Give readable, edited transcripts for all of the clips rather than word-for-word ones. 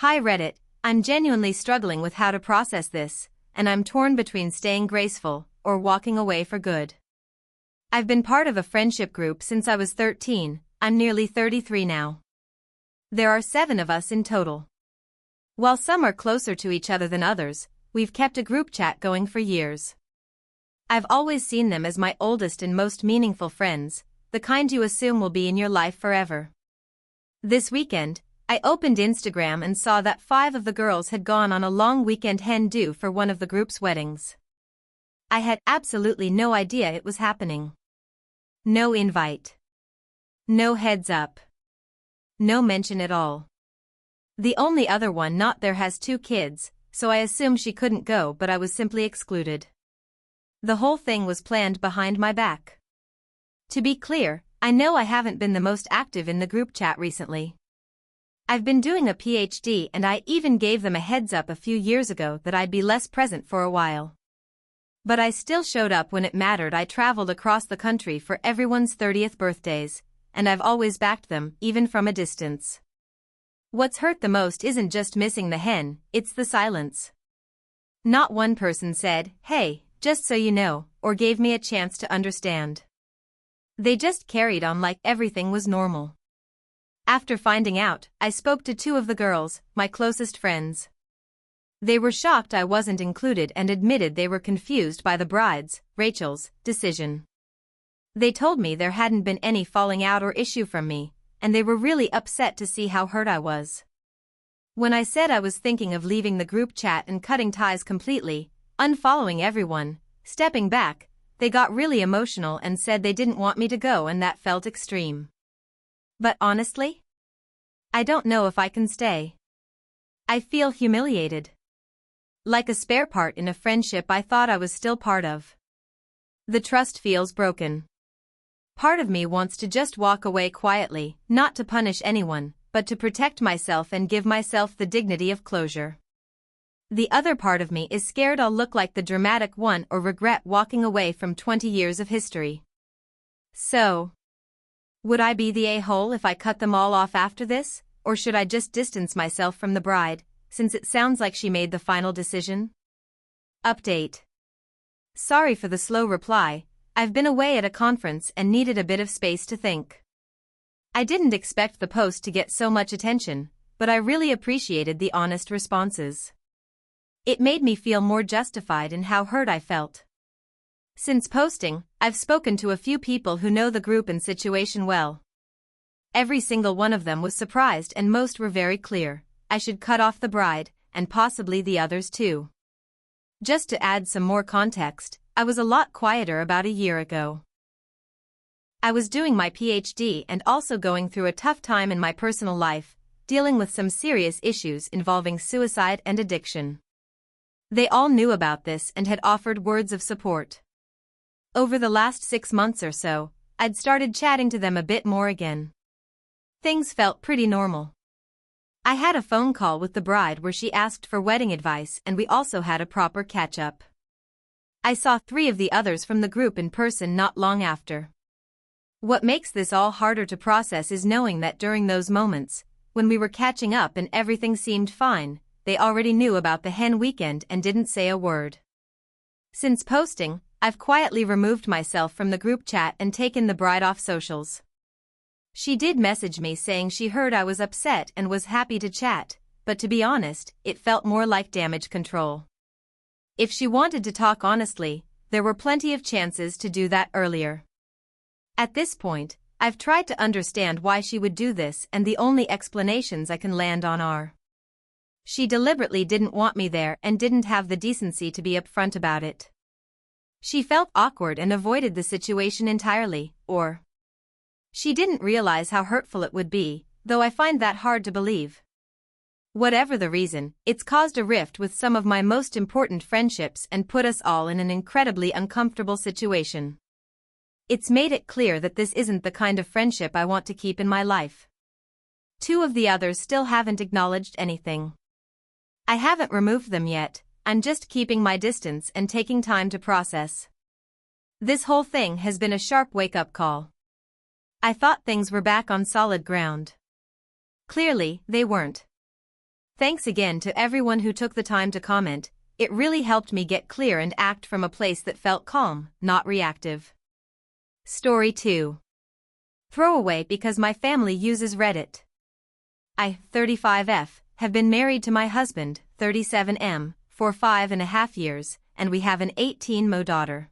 Hi Reddit, I'm genuinely struggling with how to process this, and I'm torn between staying graceful or walking away for good. I've been part of a friendship group since I was 13, I'm nearly 33 now. There are 7 of us in total. While some are closer to each other than others, we've kept a group chat going for years. I've always seen them as my oldest and most meaningful friends, the kind you assume will be in your life forever. This weekend, I opened Instagram and saw that 5 of the girls had gone on a long weekend hen-do for one of the group's weddings. I had absolutely no idea it was happening. No invite. No heads up. No mention at all. The only other one not there has 2 kids, so I assumed she couldn't go, but I was simply excluded. The whole thing was planned behind my back. To be clear, I know I haven't been the most active in the group chat recently. I've been doing a PhD and I even gave them a heads up a few years ago that I'd be less present for a while. But I still showed up when it mattered. I traveled across the country for everyone's 30th birthdays, and I've always backed them, even from a distance. What's hurt the most isn't just missing the hen, it's the silence. Not one person said, "Hey, just so you know," or gave me a chance to understand. They just carried on like everything was normal. After finding out, I spoke to 2 of the girls, my closest friends. They were shocked I wasn't included and admitted they were confused by the bride's, Rachel's, decision. They told me there hadn't been any falling out or issue from me, and they were really upset to see how hurt I was. When I said I was thinking of leaving the group chat and cutting ties completely, unfollowing everyone, stepping back, they got really emotional and said they didn't want me to go, and that felt extreme. But honestly, I don't know if I can stay. I feel humiliated. Like a spare part in a friendship I thought I was still part of. The trust feels broken. Part of me wants to just walk away quietly, not to punish anyone, but to protect myself and give myself the dignity of closure. The other part of me is scared I'll look like the dramatic one or regret walking away from 20 years of history. So, would I be the a-hole if I cut them all off after this, or should I just distance myself from the bride, since it sounds like she made the final decision? Update. Sorry for the slow reply, I've been away at a conference and needed a bit of space to think. I didn't expect the post to get so much attention, but I really appreciated the honest responses. It made me feel more justified in how hurt I felt. Since posting, I've spoken to a few people who know the group and situation well. Every single one of them was surprised and most were very clear, I should cut off the bride, and possibly the others too. Just to add some more context, I was a lot quieter about a year ago. I was doing my PhD and also going through a tough time in my personal life, dealing with some serious issues involving suicide and addiction. They all knew about this and had offered words of support. Over the last 6 months or so, I'd started chatting to them a bit more again. Things felt pretty normal. I had a phone call with the bride where she asked for wedding advice and we also had a proper catch-up. I saw 3 of the others from the group in person not long after. What makes this all harder to process is knowing that during those moments, when we were catching up and everything seemed fine, they already knew about the hen weekend and didn't say a word. Since posting, I've quietly removed myself from the group chat and taken the bride off socials. She did message me saying she heard I was upset and was happy to chat, but to be honest, it felt more like damage control. If she wanted to talk honestly, there were plenty of chances to do that earlier. At this point, I've tried to understand why she would do this, and the only explanations I can land on are: she deliberately didn't want me there and didn't have the decency to be upfront about it. She felt awkward and avoided the situation entirely, or she didn't realize how hurtful it would be, though I find that hard to believe. Whatever the reason, it's caused a rift with some of my most important friendships and put us all in an incredibly uncomfortable situation. It's made it clear that this isn't the kind of friendship I want to keep in my life. 2 of the others still haven't acknowledged anything. I haven't removed them yet, I'm just keeping my distance and taking time to process. This whole thing has been a sharp wake-up call. I thought things were back on solid ground. Clearly, they weren't. Thanks again to everyone who took the time to comment. It really helped me get clear and act from a place that felt calm, not reactive. Story 2. Throwaway because my family uses Reddit. I, 35F, have been married to my husband, 37M, for 5.5 years, and we have an 18mo daughter.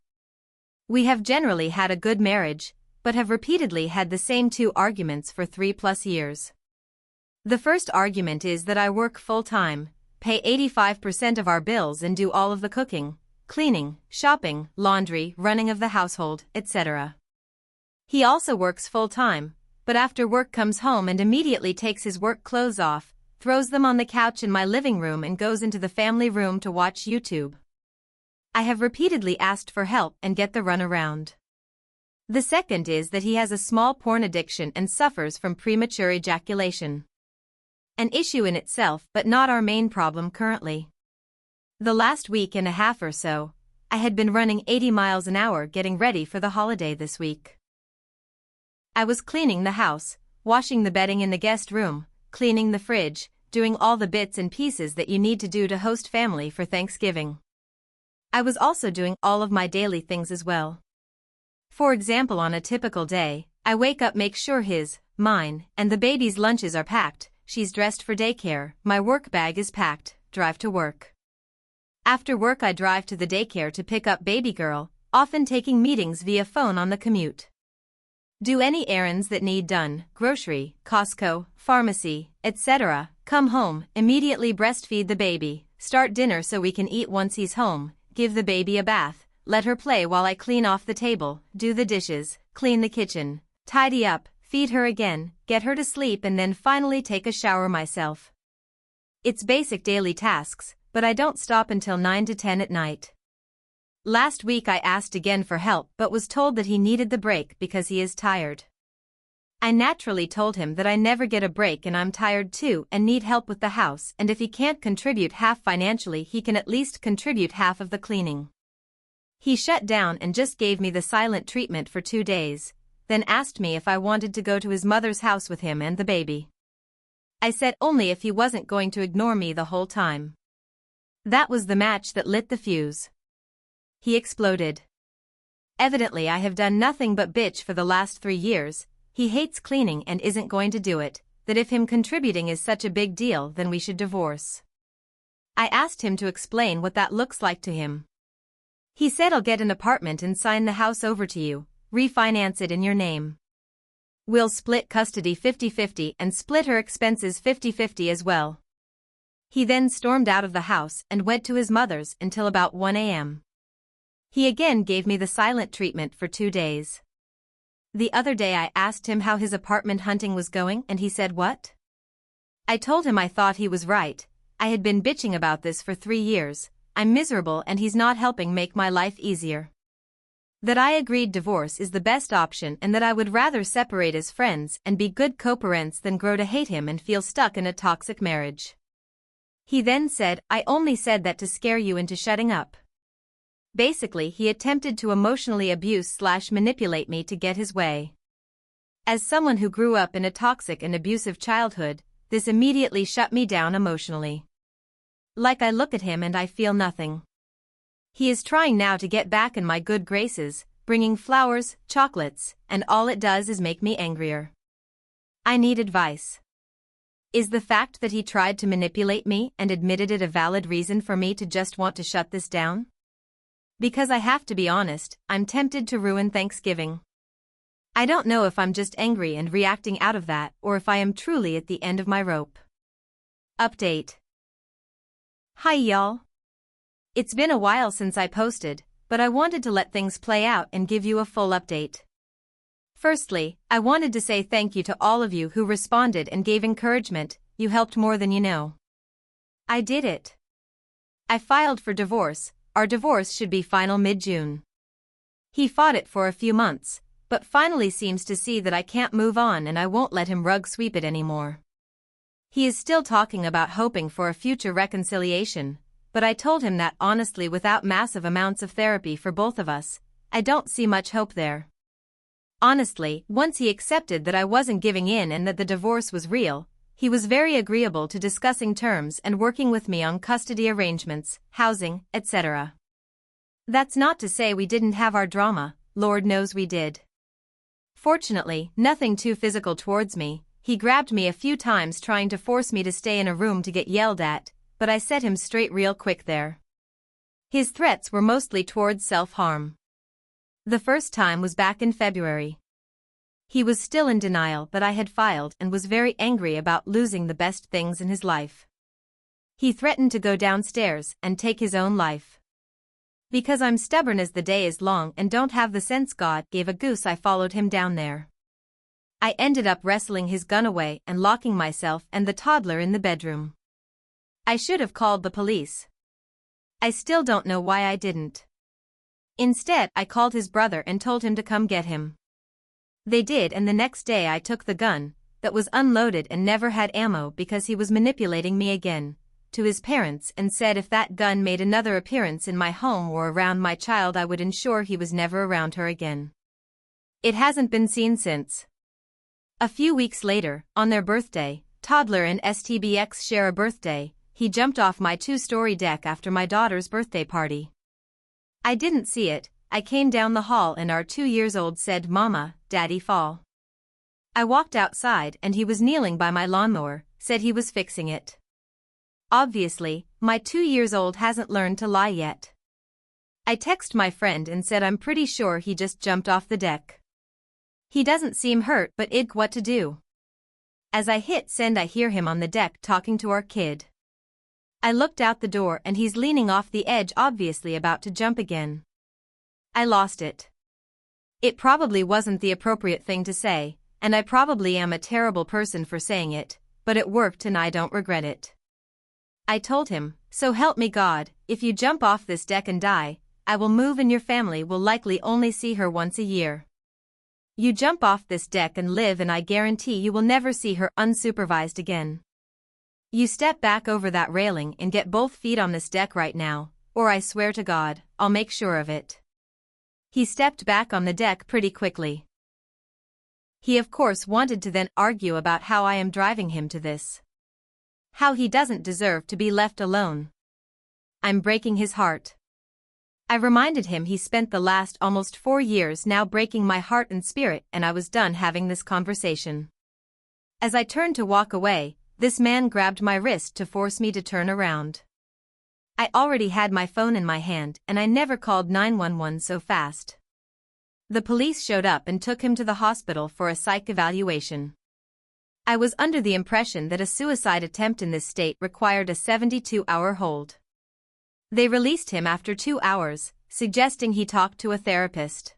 We have generally had a good marriage, but have repeatedly had the same 2 arguments for 3+ years. The first argument is that I work full-time, pay 85% of our bills and do all of the cooking, cleaning, shopping, laundry, running of the household, etc. He also works full-time, but after work comes home and immediately takes his work clothes off, throws them on the couch in my living room and goes into the family room to watch YouTube. I have repeatedly asked for help and get the runaround. The second is that he has a small porn addiction and suffers from premature ejaculation. An issue in itself but not our main problem currently. The last week and a half or so, I had been running 80 miles an hour getting ready for the holiday this week. I was cleaning the house, washing the bedding in the guest room, cleaning the fridge, doing all the bits and pieces that you need to do to host family for Thanksgiving. I was also doing all of my daily things as well. For example, on a typical day, I wake up, make sure mine, and the baby's lunches are packed, she's dressed for daycare, my work bag is packed, drive to work. After work I drive to the daycare to pick up baby girl, often taking meetings via phone on the commute. Do any errands that need done, grocery, Costco, pharmacy, etc., come home, immediately breastfeed the baby, start dinner so we can eat once he's home, give the baby a bath, let her play while I clean off the table, do the dishes, clean the kitchen, tidy up, feed her again, get her to sleep and then finally take a shower myself. It's basic daily tasks, but I don't stop until 9 to 10 at night. Last week I asked again for help but was told that he needed the break because he is tired. I naturally told him that I never get a break and I'm tired too and need help with the house, and if he can't contribute half financially he can at least contribute half of the cleaning. He shut down and just gave me the silent treatment for 2 days, then asked me if I wanted to go to his mother's house with him and the baby. I said only if he wasn't going to ignore me the whole time. That was the match that lit the fuse. He exploded. Evidently I have done nothing but bitch for the last 3 years, he hates cleaning and isn't going to do it, that if him contributing is such a big deal then we should divorce. I asked him to explain what that looks like to him. He said I'll get an apartment and sign the house over to you, refinance it in your name. We'll split custody 50-50 and split her expenses 50-50 as well. He then stormed out of the house and went to his mother's until about 1 a.m. He again gave me the silent treatment for 2 days. The other day I asked him how his apartment hunting was going and he said what? I told him I thought he was right, I had been bitching about this for 3 years, I'm miserable and he's not helping make my life easier. That I agreed divorce is the best option and that I would rather separate as friends and be good co-parents than grow to hate him and feel stuck in a toxic marriage. He then said, I only said that to scare you into shutting up. Basically he attempted to emotionally abuse/manipulate me to get his way. As someone who grew up in a toxic and abusive childhood, this immediately shut me down emotionally. Like I look at him and I feel nothing. He is trying now to get back in my good graces, bringing flowers, chocolates, and all it does is make me angrier. I need advice. Is the fact that he tried to manipulate me and admitted it a valid reason for me to just want to shut this down? Because I have to be honest, I'm tempted to ruin Thanksgiving. I don't know if I'm just angry and reacting out of that or if I am truly at the end of my rope. Update. Hi y'all. It's been a while since I posted, but I wanted to let things play out and give you a full update. Firstly, I wanted to say thank you to all of you who responded and gave encouragement, you helped more than you know. I did it. I filed for divorce, our divorce should be final mid-June. He fought it for a few months, but finally seems to see that I can't move on and I won't let him rug sweep it anymore. He is still talking about hoping for a future reconciliation, but I told him that honestly without massive amounts of therapy for both of us, I don't see much hope there. Honestly, once he accepted that I wasn't giving in and that the divorce was real, He was very agreeable to discussing terms and working with me on custody arrangements, housing, etc. That's not to say we didn't have our drama, Lord knows we did. Fortunately, nothing too physical towards me. He grabbed me a few times trying to force me to stay in a room to get yelled at, but I set him straight real quick there. His threats were mostly towards self-harm. The first time was back in February. He was still in denial that I had filed and was very angry about losing the best things in his life. He threatened to go downstairs and take his own life. Because I'm stubborn as the day is long and don't have the sense God gave a goose, I followed him down there. I ended up wrestling his gun away and locking myself and the toddler in the bedroom. I should have called the police. I still don't know why I didn't. Instead, I called his brother and told him to come get him. They did, and the next day I took the gun, that was unloaded and never had ammo because he was manipulating me again, to his parents and said if that gun made another appearance in my home or around my child I would ensure he was never around her again. It hasn't been seen since. A few weeks later, on their birthday, toddler and STBX share a birthday, he jumped off my 2-story deck after my daughter's birthday party. I didn't see it. I came down the hall and our 2-year-old said, "Mama, Daddy fall." I walked outside and he was kneeling by my lawnmower, said he was fixing it. Obviously, my 2-year-old hasn't learned to lie yet. I texted my friend and said I'm pretty sure he just jumped off the deck. He doesn't seem hurt but what to do. As I hit send I hear him on the deck talking to our kid. I looked out the door and he's leaning off the edge obviously about to jump again. I lost it. It probably wasn't the appropriate thing to say, and I probably am a terrible person for saying it, but it worked and I don't regret it. I told him, so help me God, if you jump off this deck and die, I will move and your family will likely only see her once a year. You jump off this deck and live and I guarantee you will never see her unsupervised again. You step back over that railing and get both feet on this deck right now, or I swear to God, I'll make sure of it. He stepped back on the deck pretty quickly. He of course wanted to then argue about how I am driving him to this. How he doesn't deserve to be left alone. I'm breaking his heart. I reminded him he spent the last almost 4 years now breaking my heart and spirit and I was done having this conversation. As I turned to walk away, this man grabbed my wrist to force me to turn around. I already had my phone in my hand and I never called 911 so fast. The police showed up and took him to the hospital for a psych evaluation. I was under the impression that a suicide attempt in this state required a 72-hour hold. They released him after 2 hours, suggesting he talk to a therapist.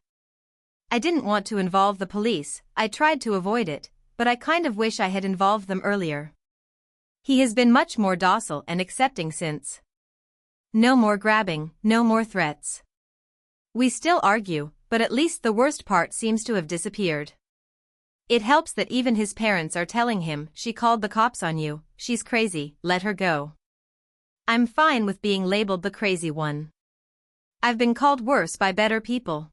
I didn't want to involve the police, I tried to avoid it, but I kind of wish I had involved them earlier. He has been much more docile and accepting since. No more grabbing, no more threats. We still argue, but at least the worst part seems to have disappeared. It helps that even his parents are telling him, "She called the cops on you, she's crazy, let her go." I'm fine with being labeled the crazy one. I've been called worse by better people.